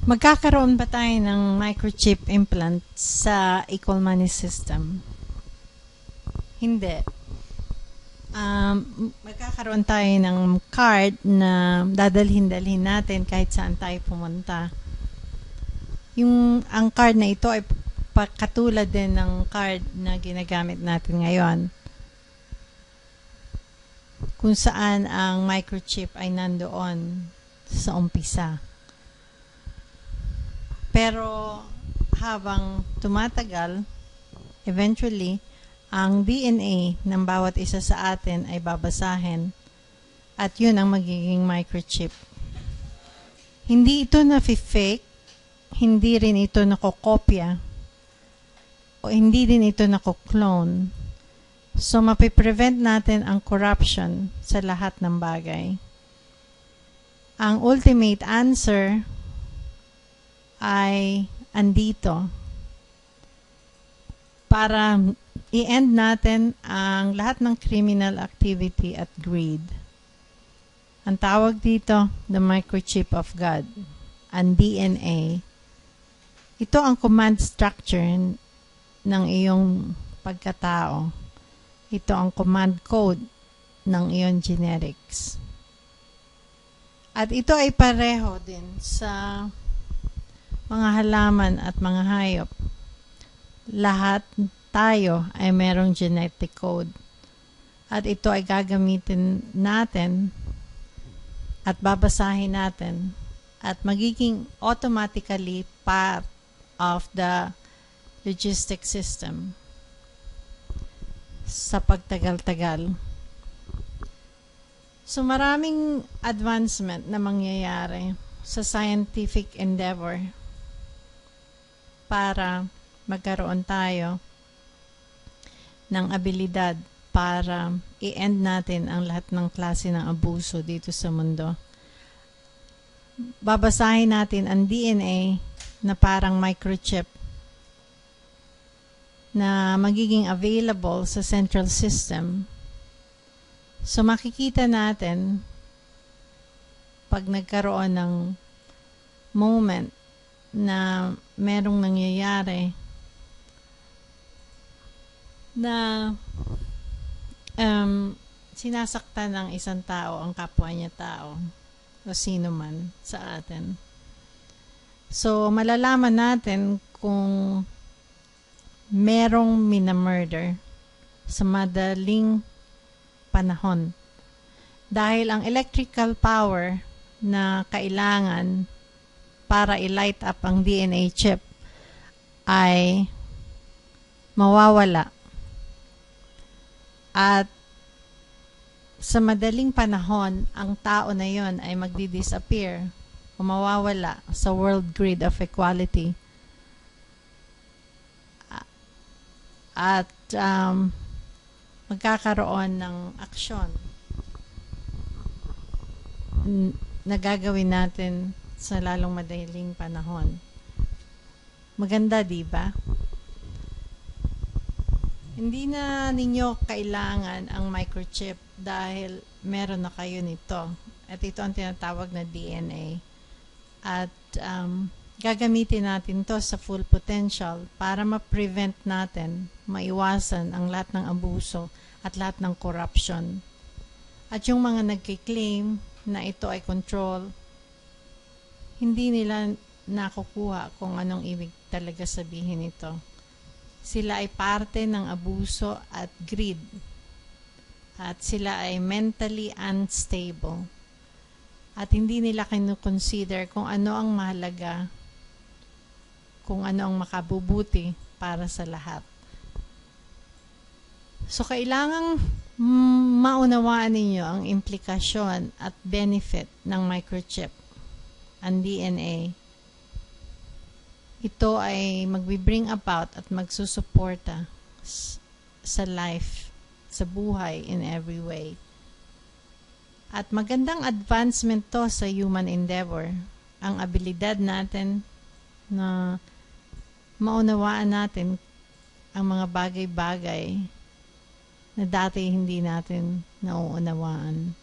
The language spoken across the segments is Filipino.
Magkakaroon ba tayo ng microchip implant sa Equal Money System? Hindi. Magkakaroon tayo ng card na dadalhin-dalhin natin kahit saan tayo pumunta. Ang card na ito ay katulad din ng card na ginagamit natin ngayon, kung saan ang microchip ay nandoon sa umpisa. Pero habang tumatagal, eventually, ang DNA ng bawat isa sa atin ay babasahin at yun ang magiging microchip. Hindi ito na-fake, hindi rin ito nakokopya, o hindi din ito nako-clone. So, mapiprevent natin ang corruption sa lahat ng bagay. Ang ultimate answer ay andito para i-end natin ang lahat ng criminal activity at greed. Ang tawag dito, the microchip of God, ang DNA. Ito ang command structure ng iyong pagkatao. Ito ang command code ng iyong genetics. At ito ay pareho din sa mga halaman at mga hayop. Lahat tayo ay merong genetic code. At ito ay gagamitin natin at babasahin natin at magiging automatically part of the logistic system sa pagtagal-tagal. So maraming advancement na mangyayari sa scientific endeavor para magkaroon tayo ng abilidad para i-end natin ang lahat ng klase ng abuso dito sa mundo. Babasahin natin ang DNA na parang microchip na magiging available sa central system. So makikita natin pag nagkaroon ng moment na merong nangyayari na sinasaktan ng isang tao ang kapwa niya tao o sino man sa atin. So malalaman natin kung merong minamurder sa madaling panahon. Dahil ang electrical power na kailangan para i-light up ang DNA chip ay mawawala. At sa madaling panahon, ang tao na yon ay magdi-disappear o mawawala sa world grid of equality. At magkakaroon ng aksyon na gagawin natin sa lalong madaling panahon. Maganda, di ba? Hindi na ninyo kailangan ang microchip dahil meron na kayo nito. At ito ang tinatawag na DNA. At gagamitin natin to sa full potential para ma-prevent natin, maiwasan ang lahat ng abuso at lahat ng corruption. At yung mga nagkiklaim na ito ay control, hindi nila nakukuha kung anong ibig talaga sabihin ito. Sila ay parte ng abuso at greed. At sila ay mentally unstable. At hindi nila kinukonsider kung ano ang mahalaga, kung ano ang makabubuti para sa lahat. So, kailangang maunawaan ninyo ang implikasyon at benefit ng microchip, ang DNA. Ito ay magbi-bring about at magsusuporta sa life, sa buhay in every way. At magandang advancement to sa human endeavor. Ang abilidad natin na maunawaan natin ang mga bagay-bagay na dati hindi natin nauunawaan.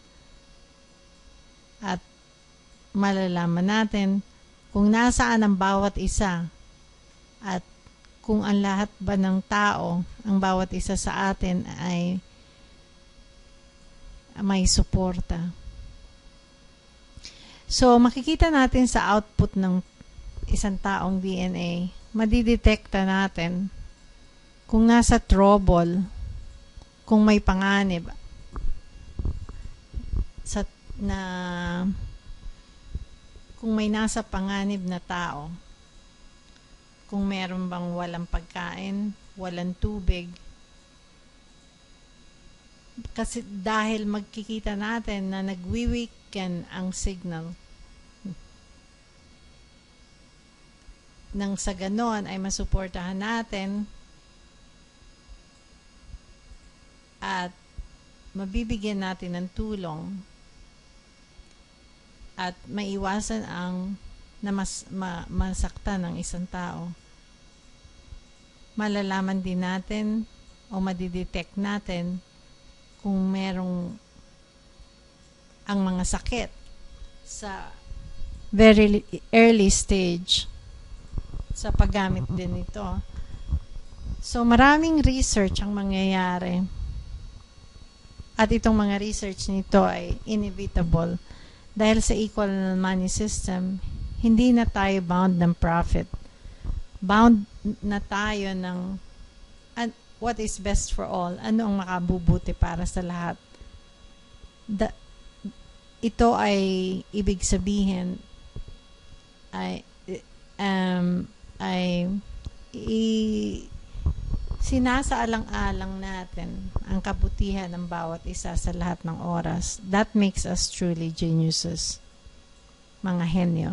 At malalaman natin kung nasaan ang bawat isa at kung ang lahat ba ng tao, ang bawat isa sa atin ay may suporta. So, makikita natin sa output ng isang taong DNA, madidetekta natin kung nasa trouble, kung may panganib kung may nasa panganib na tao, kung meron bang walang pagkain, walang tubig. Kasi dahil magkikita natin na nagwi-weaken ang signal, nang sa ganon ay masuportahan natin at mabibigyan natin ng tulong at maiwasan ang masaktan ng isang tao. Malalaman din natin o madidetect natin kung merong ang mga sakit sa very early stage sa paggamit din ito. So maraming research ang mangyayari at itong mga research nito ay inevitable. Dahil sa equal money system, hindi na tayo bound ng profit. Bound na tayo ng what is best for all. Ano ang makabubuti para sa lahat. Ito ay ibig sabihin sinasaalang-alang natin ang kabutihan ng bawat isa sa lahat ng oras. That makes us truly geniuses, mga henyo.